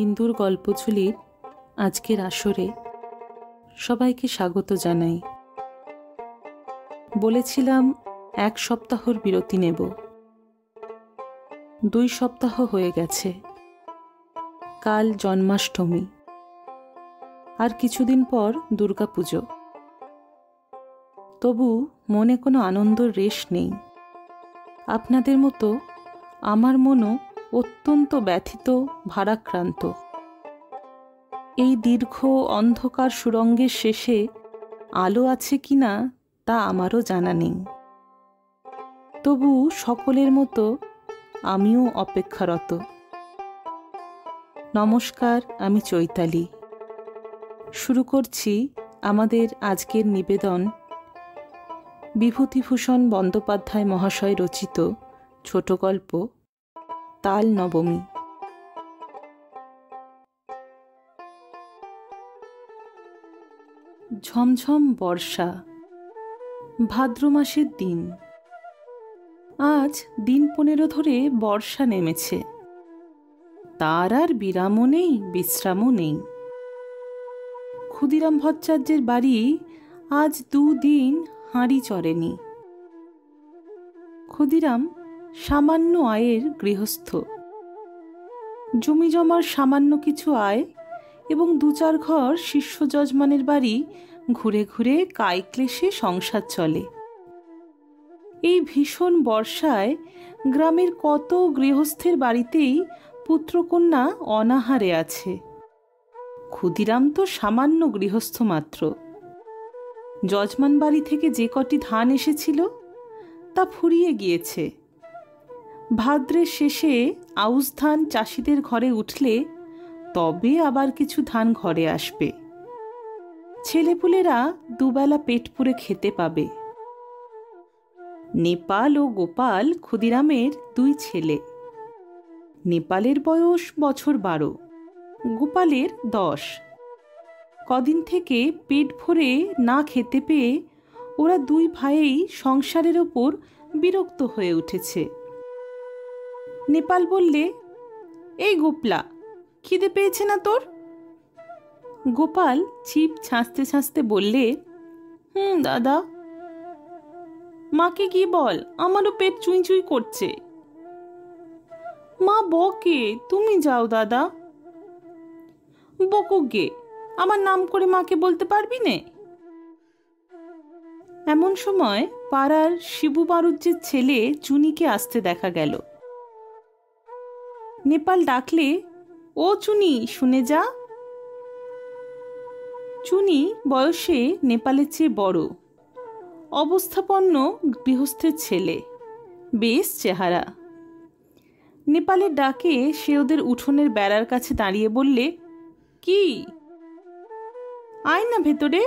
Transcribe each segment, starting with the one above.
ইন্দুর গল্পঝুলির আজকের আসরে সবাইকে স্বাগত জানাই। বলেছিলাম 1 সপ্তাহর বিরতি নেব। 2 সপ্তাহ হয়ে গেছে। কাল জন্মাষ্টমী, আর কিছুদিন পর দুর্গাপুজো। তবু মনে কোনো আনন্দর রেশ নেই। আপনাদের মতো আমার মনও অত্যন্ত ব্যথিত, ভারাক্রান্ত। এই দীর্ঘ অন্ধকার সুড়ঙ্গের শেষে আলো আছে কিনা তা আমারও জানা নেই। তবু সকলের মতো আমিও অপেক্ষারত। নমস্কার, আমি চৈতালি। শুরু করছি আমাদের আজকের নিবেদন বিভূতিভূষণ বন্দ্যোপাধ্যায় মহাশয় রচিত ছোট গল্প তাল নবমী। ঝমঝম বর্ষা, ভাদ্র মাসের দিন। আজ দিন 15 ধরে বর্ষা নেমেছে। তার আর বিরামও নেই, বিশ্রামও নেই। ক্ষুদিরাম ভট্টাচার্যের বাড়ি আজ 2 দিন হাঁড়ি চড়েনি। ক্ষুদিরাম সামান্য আয়ের গৃহস্থ। জমি জমার সামান্য কিছু আয় এবং 2-4 ঘর শিষ্য যজমানের বাড়ি ঘুরে ঘুরে কায়ক্লেশে সংসার চলে। এই ভীষণ বর্ষায় গ্রামের কত গৃহস্থের বাড়িতেই পুত্রকন্যা অনাহারে আছে। ক্ষুদিরাম তো সামান্য গৃহস্থ মাত্র। যজমান বাড়ি থেকে যে কটি ধান এসেছিল তা ফুরিয়ে গিয়েছে। ভাদ্রের শেষে আউশ ধান চাষিদের ঘরে উঠলে তবে আবার কিছু ধান ঘরে আসবে। ছেলেপুলেরা দুবেলা পেট পুরে খেতে পাবে। নেপাল ও গোপাল ক্ষুদিরামের 2 ছেলে। নেপালের বয়স বছর 12, গোপালের 10। কদিন থেকে পেট ভরে না খেতে পেয়ে ওরা 2 ভাইয়েই সংসারের ওপর বিরক্ত হয়ে উঠেছে। নেপাল বললে, এই গোপলা, খিদে পেয়েছে না তোর? গোপাল চিপ ছাঁচতে ছাঁচতে বললে, দাদা। মাকে কি বল, আমারও পেট চুই চুই করছে। মা বকে, তুমি যাও দাদা। বকুক গে, আমার নাম করে মাকে বলতে পারবি নে? এমন সময় পাড়ার শিবু বাড়ুজ্যের ছেলে চুনিকে আসতে দেখা গেল। নেপাল ডাকলে, ও চুনি, শুনে যা। চুনি বয়সে নেপালের চেয়ে বড়, অবস্থাপন্ন গৃহস্থের ছেলে, বেশ চেহারা। নেপালের ডাকে সে ওদের উঠোনের বেড়ার কাছে দাঁড়িয়ে বললে, কি? আয় না ভেতরে।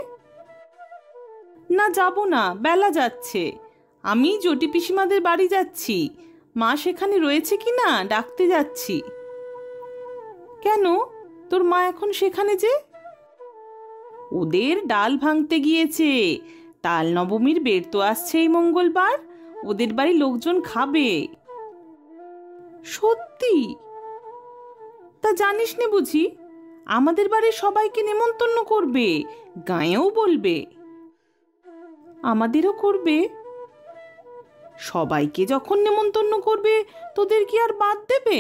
না, যাব না, বেলা যাচ্ছে। আমি জটি পিসিমাদের বাড়ি যাচ্ছি, মা সেখানে রয়েছে কি না ডাকতে যাচ্ছি। কেন, তোর মা এখন সেখানে যে? ওদের ডাল ভাঙতে গিয়েছে। তাল নবমীর বের তো আসছে এই মঙ্গলবার, ওদের বাড়ি লোকজন খাবে। সত্যি? তা জানিস নে বুঝি? আমাদের বাড়ির সবাইকে নেমন্তন্ন করবে, গাঁয়েও বলবে। আমাদেরও করবে? সবাইকে যখন নেমন্তন্ন করবে তোদের কি আর বাদ দেবে?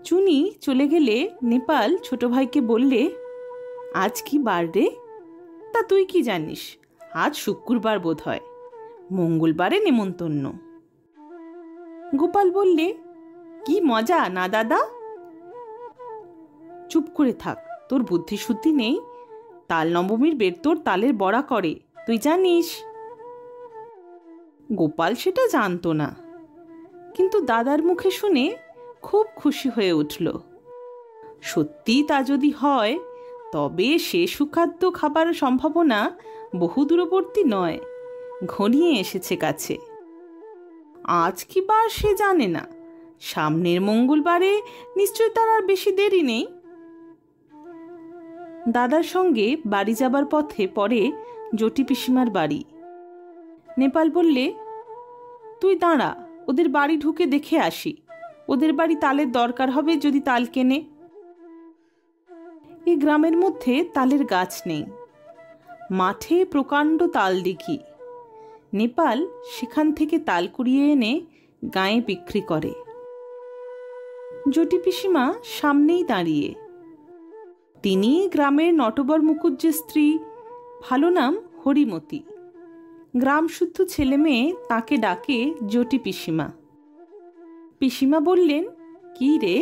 চুনি চলে গেলে নেপাল ছোট ভাইকে বললে, আজ কি বার রে? তা তুই কি জানিস? আজ শুক্রবার বোধ হয়, মঙ্গলবারে নেমন্তন্ন। গোপাল বললে, কি মজা না দাদা? চুপ করে থাক, তোর বুদ্ধি শুদ্ধি নেই। তাল নবমীর বের তোর তালের বড়া করে, তুই জানিস? গোপাল সেটা জানতো না, কিন্তু দাদার মুখে শুনে খুব খুশি হয়ে উঠল। সত্যি তা যদি হয় তবে সে সুখাদ্য খাবার সম্ভাবনা বহু দূরবর্তী নয়, ঘনিয়ে এসেছে কাছে। আজ কি বার সে জানে না, সামনের মঙ্গলবারে নিশ্চয় তার আর বেশি দেরি নেই। দাদার সঙ্গে বাড়ি যাবার পথে পড়ে জটি পিসিমার বাড়ি। নেপাল বললে, তুই দাঁড়া, ওদের বাড়ি ঢুকে দেখে আসি। ওদের বাড়ি তালের দরকার হবে যদি তাল কেনে। এই গ্রামের মধ্যে তালের গাছ নেই, মাঠে প্রকাণ্ড তাল দিঘি। নেপাল সেখান থেকে তাল কুড়িয়ে এনে গায়ে বিক্রি করে। জটি পিসিমা সামনেই দাঁড়িয়ে। তিনি গ্রামের নটবর মুখুজ্জের স্ত্রী, ভালো নাম হরিমতি। গ্রাম শুদ্ধ ছেলে মেয়ে তাকে ডাকে জটি পিসিমা। পিসিমা বললেন, কি রে,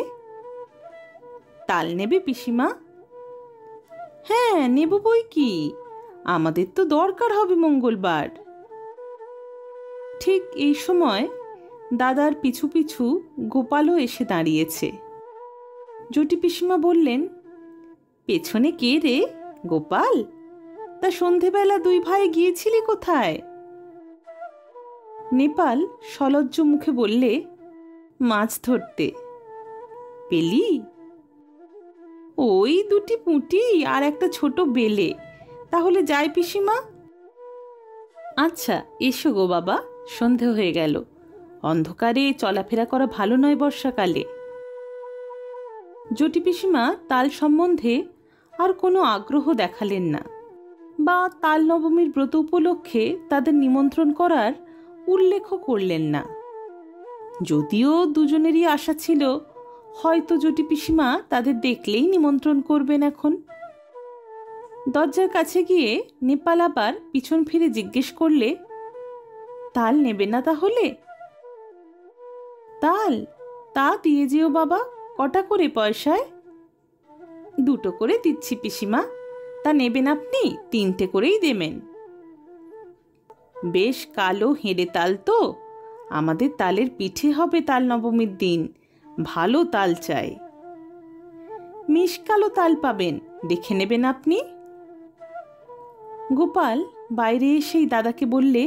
তাল নেবে পিসিমা? হ্যাঁ নেব বই কি, আমাদের তো দরকার হবে মঙ্গলবার। ঠিক এই সময় দাদার পিছু পিছু গোপালও এসে দাঁড়িয়েছে। জটি পিসিমা বললেন, পেছনে কে রে গোপাল? তা সন্ধেবেলা দুই ভাই গিয়েছিলি কোথায়? নেপাল সলজ্জ মুখে বললে, মাছ ধরতে। পেলি? ওই দুটি পুঁটি আর একটা ছোট বেলে। তাহলে যাই পিসিমা? আচ্ছা এসো গো বাবা, সন্ধে হয়ে গেল, অন্ধকারে চলাফেরা করা ভালো নয় বর্ষাকালে। জটি পিসিমা তাল সম্বন্ধে আর কোনো আগ্রহ দেখালেন না, বা তাল নবমীর ব্রত উপলক্ষে তাদের নিমন্ত্রণ করার উল্লেখও করলেন না। যদিও দুজনেরই আশা ছিল হয়তো জটি পিসিমা তাদের দেখলেই নিমন্ত্রণ করবেন। এখন দরজার কাছে গিয়ে নেপাল আবার পিছন ফিরে জিজ্ঞেস করলে, তাল নেবে না তাহলে? তাল তা দিয়ে যেও বাবা, কটা করে পয়সায়? দুটো করে দিচ্ছি পিসিমা। তা নেবেন আপনি? তিনটে করেই দেবেন। বেশ কালো হেঁড়ে তাল তো, আমাদের তালের পিঠে হবে তাল নবমীর দিন, ভালো তাল চাই। মিশকালো তাল পাবেন, দেখে নেবেন আপনি। গোপাল বাইরে এসেই দাদাকে বললে,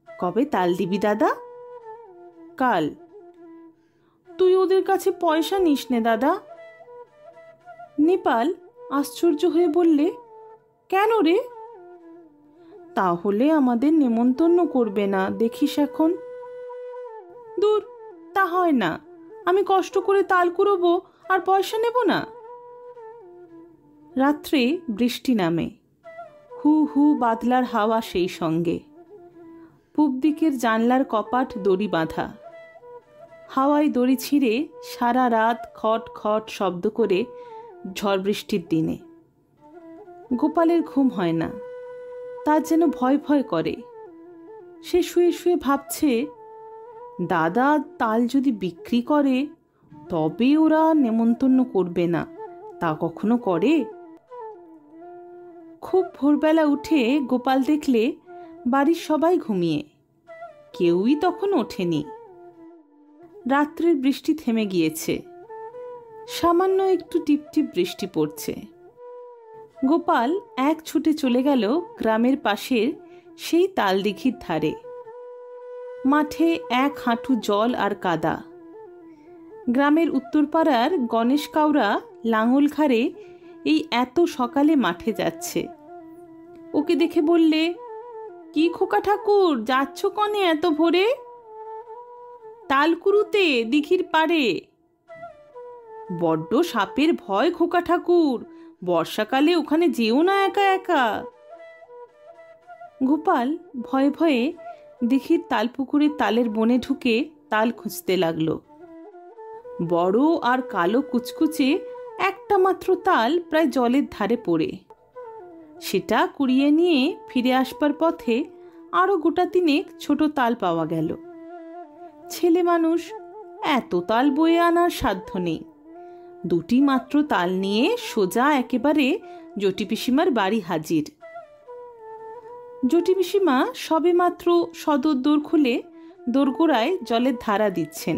কবে তাল দিবি দাদা? কাল। তুই ওদের কাছে পয়সা নিস নে দাদা। নেপাল আশ্চর্য হয়ে বললে, কেন রে? তাহলে আমাদের নেমন্তন্ন করবে না দেখিস এখন। দূর, তা হয় না, আমি কষ্ট করে তাল কুড়োবো আর পয়সা নেব না? রাত্রে বৃষ্টি নামে, হু হু বাদলার হাওয়া সেই সঙ্গে। পূব দিকের জানলার কপাট দড়ি বাঁধা, হাওয়ায় দড়ি ছিঁড়ে সারা রাত খট খট শব্দ করে ঝড় বৃষ্টির দিনে। গোপালের ঘুম হয় না, তার যেন ভয় ভয় করে। সে শুয়ে শুয়ে ভাবছে, দাদা তাল যদি বিক্রি করে তবে ওরা নেমন্তন্ন করবে না, তা কখনো করে? খুব ভোরবেলা উঠে গোপাল দেখলে বাড়ির সবাই ঘুমিয়ে, কেউই তখন ওঠেনি। রাত্রের বৃষ্টি থেমে গিয়েছে, সামান্য একটু টিপটিপ বৃষ্টি পড়ছে। গোপাল এক ছুটে চলে গেল গ্রামের পাশের সেই তালদিঘির ধারে। মাঠে এক হাঁটু জল আর কাদা। গ্রামের উত্তরপাড়ার গণেশ কাউরা লাঙল ঘাড়ে এই এত সকালে মাঠে যাচ্ছে। ওকে দেখে বললে, কি খোকা ঠাকুর, যাচ্ছ কনে এত ভোরে? তালকুড়ুতে দিঘির পাড়ে। বড্ড সাপের ভয় খোকা ঠাকুর, বর্ষাকালে ওখানে যেও না একা একা। গোপাল ভয়ে ভয়ে দিঘির তালপুকুরের তালের বনে ঢুকে তাল খুঁজতে লাগলো। বড় আর কালো কুচকুচে একটা মাত্র তাল প্রায় জলের ধারে পড়ে। সেটা কুড়িয়ে নিয়ে ফিরে আসবার পথে আরও গোটা তিনেক ছোট তাল পাওয়া গেল। ছেলে মানুষ, এত তাল বয়ে আনার সাধ্য নেই। দুটি মাত্র তাল নিয়ে সোজা একেবারে জটি পিসিমার বাড়ি হাজির। জটি পিসিমা সবে মাত্র সদর দোর খুলে দোরগোড়ায় জলের ধারা দিচ্ছেন।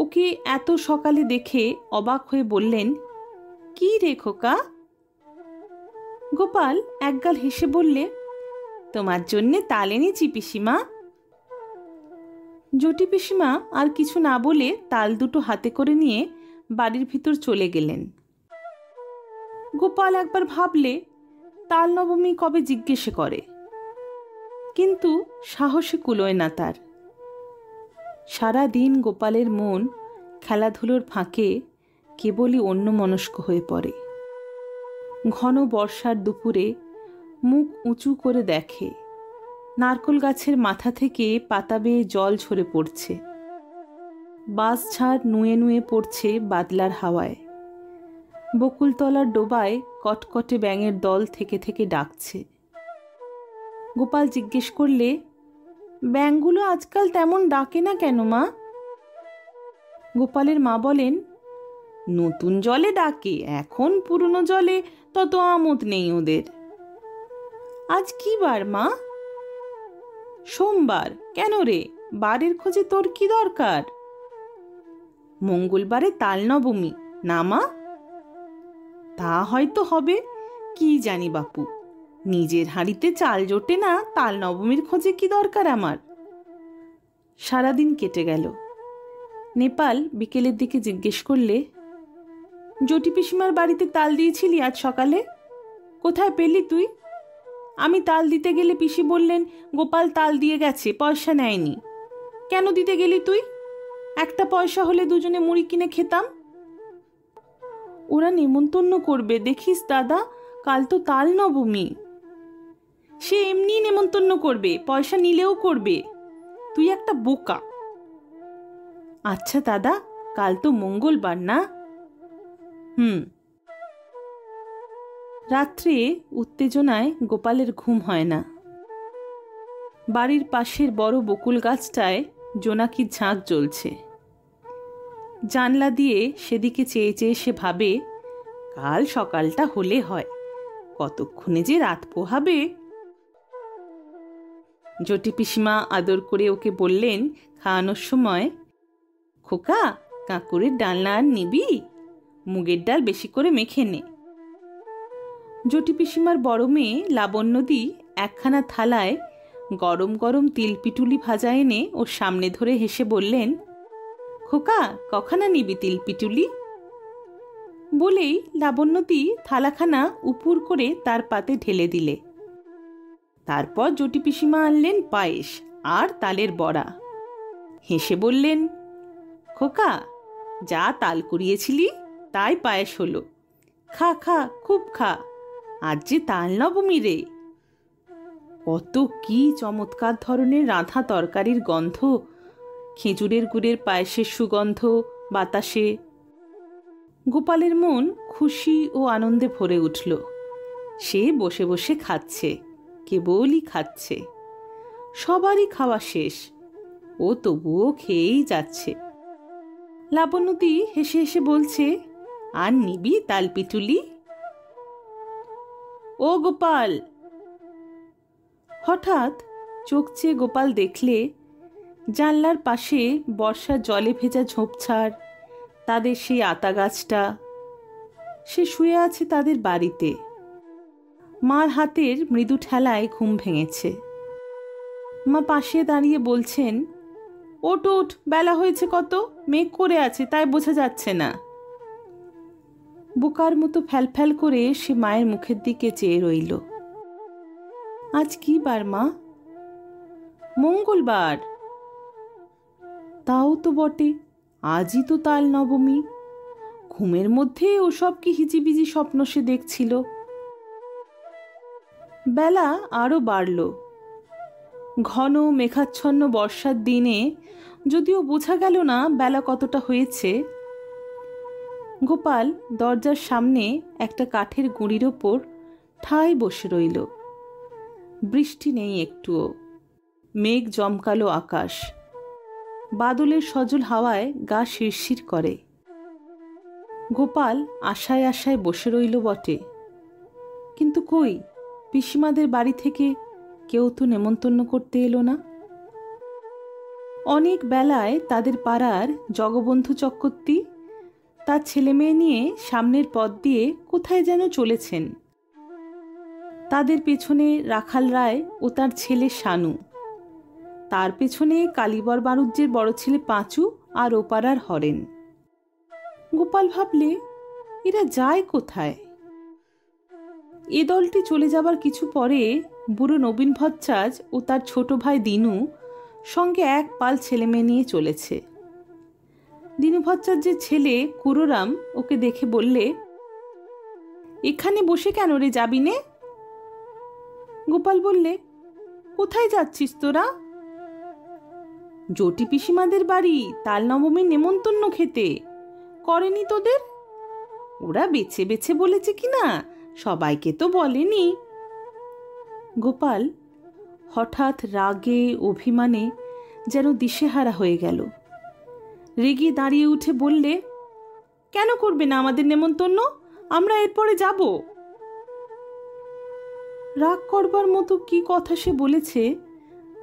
ওকে এত সকালে দেখে অবাক হয়ে বললেন, কি রে খোকা? গোপাল একগাল হেসে বললে, তোমার জন্যে তাল এনেছি পিসিমা। জটি পিসিমা আর কিছু না বলে তাল দুটো হাতে করে নিয়ে বাড়ির ভিতর চলে গেলেন। গোপাল একবার ভাবলে তাল নবমী কবে জিজ্ঞেস করে, কিন্তু সাহসে কুলোয় না তার। সারা দিন গোপালের মন খেলাধুলোর ফাঁকে কেবলই অন্যমনস্ক হয়ে পড়ে। ঘন বর্ষার দুপুরে মুখ উঁচু করে দেখে নারকোল গাছের মাথা থেকে পাতা বেয়ে জল ঝরে পড়ছে। বাঁশঝাড় নুয়ে নুয়ে পড়ছে বাদলার হাওয়ায়। বকুলতলার ডোবায় কটকটে ব্যাঙের দল থেকে থেকে ডাকছে। গোপাল জিজ্ঞেস করলে, ব্যাঙগুলো আজকাল তেমন ডাকে না কেন মা? গোপালের মা বলেন, নতুন জলে ডাকে, এখন পুরনো জলে তত আমোদ নেই ওদের। আজ কি বার মা? সোমবার। কেন রে, বারের খোঁজে তোর কি দরকার? মঙ্গলবারে তাল নবমী না মা? তা হয়তো হবে, কি জানি বাপু, নিজের হাঁড়িতে চাল জোটে না, তাল নবমীর খোঁজে কি দরকার আমার। সারাদিন কেটে গেল। নেপাল বিকেলের দিকে জিজ্ঞেস করলে, জটি পিসিমার বাড়িতে তাল দিয়েছিলি আজ সকালে? কোথায় পেলি তুই? আমি তাল দিতে গেলে পিসি বললেন গোপাল তাল দিয়ে গেছে, পয়সা নেয়নি। কেন দিতে গেলি তুই? একটা পয়সা হলে দুজনে মুড়ি কিনে খেতাম। ওরা নেমন্তন্ন করবে, দেখিস দাদা, কাল তো তাল নবমী। সে এমনি নেমন্তন্ন করবে, পয়সা নিলেও করবে। তুই একটা বোকা। আচ্ছা দাদা, কাল তো মঙ্গলবার না? রাত্রে উত্তেজনায় গোপালের ঘুম হয় না। বাড়ির পাশের বড় বকুল গাছটায় জোনাকির ঝাঁক জ্বলছে। জানলা দিয়ে সেদিকে চেয়ে চেয়ে সে ভাবে, কাল সকালটা হলে হয়, কতক্ষণে যে রাত পোহাবে। জটি পিসিমা আদর করে ওকে বললেন খাওয়ানোর সময়, খোকা, কাঁকুরের ডালনা আর নিবি? মুগের ডাল বেশি করে মেখে নে। জটি পিসিমার বড় মেয়ে লাবণ্যদি একখানা থালায় গরম গরম তিলপিটুলি ভাজা এনে ওর সামনে ধরে হেসে বললেন, খোকা, কখানা নিবি তিলপিটুলি? বলেই লাবণ্যদি থালাখানা উপুর করে তার পাতে ঢেলে দিলে। তারপর জটি পিসিমা আনলেন পায়েস আর তালের বড়া। হেসে বললেন, খোকা, যা তাল কুড়িয়েছিলি তাই পায়েস হলো, খা খা, খুব খা, আজ যে তাল নবমী রে। কত কি চমৎকার ধরনের রাঁধা তরকারির গন্ধ, খেজুরের গুড়ের পায়েসের সুগন্ধ বাতাসে। গোপালের মন খুশি ও আনন্দে ভরে উঠল। সে বসে বসে খাচ্ছে, কেবলই খাচ্ছে। সবারই খাওয়া শেষ, ও তবুও খেয়েই যাচ্ছে। লাবণ্যদি হেসে হেসে বলছে, আর নিবি তাল পিটুলি? ও গোপাল! হঠাৎ চোখ চেয়ে গোপাল দেখলে জানলার পাশে বর্ষার জলে ভেজা ঝোপঝাড়, তাদের সেই আতা গাছটা। সে শুয়ে আছে তাদের বাড়িতে। মার হাতের মৃদু ঠেলায় ঘুম ভেঙেছে। মা পাশে দাঁড়িয়ে বলছেন, ওঠ ওঠ, বেলা হয়েছে কত, মেঘ করে আছে তাই বোঝা যাচ্ছে না। বোকার মতো ফ্যালফ্যাল করে সে মায়ের মুখের দিকে চেয়ে রইল। আজ কি বার মা? মঙ্গলবার। তাও তো বটে, আজই তো তাল নবমী। ঘুমের মধ্যে ওসব কি হিজিবিজি স্বপ্ন সে দেখছিল। বেলা আরো বাড়ল। ঘন মেঘাচ্ছন্ন বর্ষার দিনে যদিও বোঝা গেল না বেলা কতটা হয়েছে। গোপাল দরজার সামনে একটা কাঠের গুঁড়ির ওপর ঠায় বসে রইল। বৃষ্টি নেই একটুও। মেঘ জমকালো আকাশ। বাদলের সজল হাওয়ায় গা শিরশির করে। গোপাল আশায় আশায় বসে রইল বটে, কিন্তু কই, পিসিমাদের বাড়ি থেকে কেউ তো নেমন্তন্ন করতে এলো না। অনেক বেলায় তাদের পাড়ার জগবন্ধু চক্রবর্তী তার ছেলে মেয়ে নিয়ে সামনের পথ দিয়ে কোথায় যেন চলেছেন। তাদের পেছনে রাখাল রায় ও তার ছেলে শানু, তার পেছনে কালীবর বাণুজ্যের বড় ছেলে পাঁচু আর ওপাড়ার হরেন। গোপাল ভাবলে, এরা যায় কোথায়? এ দলটি চলে যাবার কিছু পরে বুড়ো নবীন ভট্টাচার্য ও তার ছোট ভাই দিনু সঙ্গে এক পাল ছেলে মেয়ে নিয়ে চলেছে। দীনু ভট্টাচার্যের ছেলে কুরুরাম ওকে দেখে বললে, এখানে বসে কেন রে, যাবি নে? গোপাল বললে, কোথায় যাচ্ছিস তোরা? জটি পিসিমাদের বাড়ি তাল নবমীর নেমন্তন্ন খেতে। করেনি তোদের? ওরা বেছে বেছে বলেছে কিনা, সবাইকে তো বলেনি। গোপাল হঠাৎ রাগে অভিমানে যেন দিশেহারা হয়ে গেল। রেগে দাঁড়িয়ে উঠে বললে, কেন করবে না আমাদের নেমন্তন্ন? আমরা এরপরে যাব। রাগ করবার মতো কি কথা সে বলেছে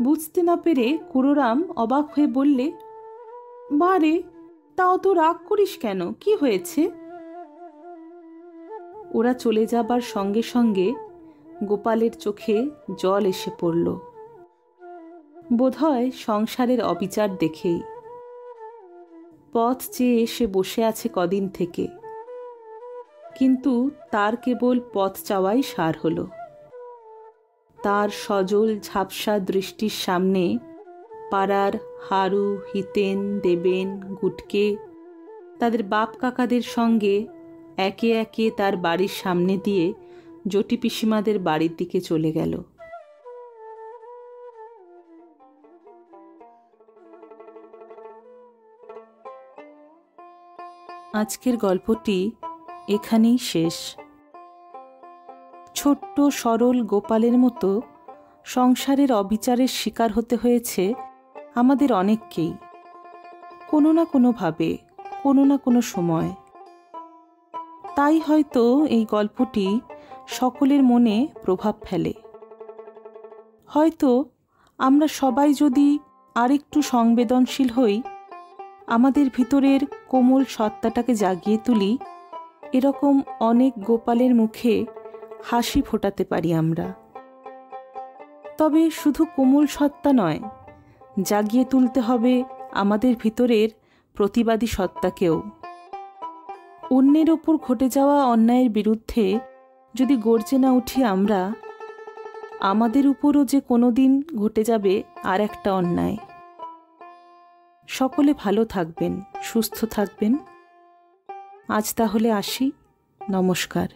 বুঝতে না পেরে কুরুরাম অবাক হয়ে বললে, বারে, তাও তো রাগ করিস কেন, কি হয়েছে? ওরা চলে যাবার সঙ্গে সঙ্গে গোপালের চোখে জল এসে পড়ল। বোধহয় সংসারের অবিচার দেখেই। পথ চেয়ে এসে বসে আছে কদিন থেকে, কিন্তু তার কেবল পথ চাওয়াই সার হলো। তার সজল ঝাপসা দৃষ্টির সামনে পাড়ার হারু, হিতেন, দেবেন, গুটকে তাদের বাপ কাকাদের সঙ্গে একে একে তার বাড়ির সামনে দিয়ে জটি পিসিমাদের বাড়ির দিকে চলে গেল। আজকের গল্পটি এখানেই শেষ। ছোট্ট সরল গোপালের মতো সংসারের অবিচারের শিকার হতে হয়েছে আমাদের অনেককেই, কোনো না কোনোভাবে, কোনো না কোনো সময়। তাই হয়তো এই গল্পটি সকলের মনে প্রভাব ফেলে। হয়তো আমরা সবাই যদি আরেকটু সংবেদনশীল হই, আমাদের ভিতরের কোমল সত্তাটাকে জাগিয়ে তুলি, এরকম অনেক গোপালের মুখে হাসি ফোটাতে পারি আমরা। তবে শুধু কোমল সত্তা নয়, জাগিয়ে তুলতে হবে আমাদের ভিতরের প্রতিবাদী সত্তাকেও। অন্যের ওপর ঘটে যাওয়া অন্যায়ের বিরুদ্ধে যদি গর্জে না উঠি আমরা, আমাদের উপরও যে কোনো দিন ঘটে যাবে আর একটা অন্যায়। সকলে ভালো থাকবেন, সুস্থ থাকবেন। আজ তাহলে আসি। নমস্কার।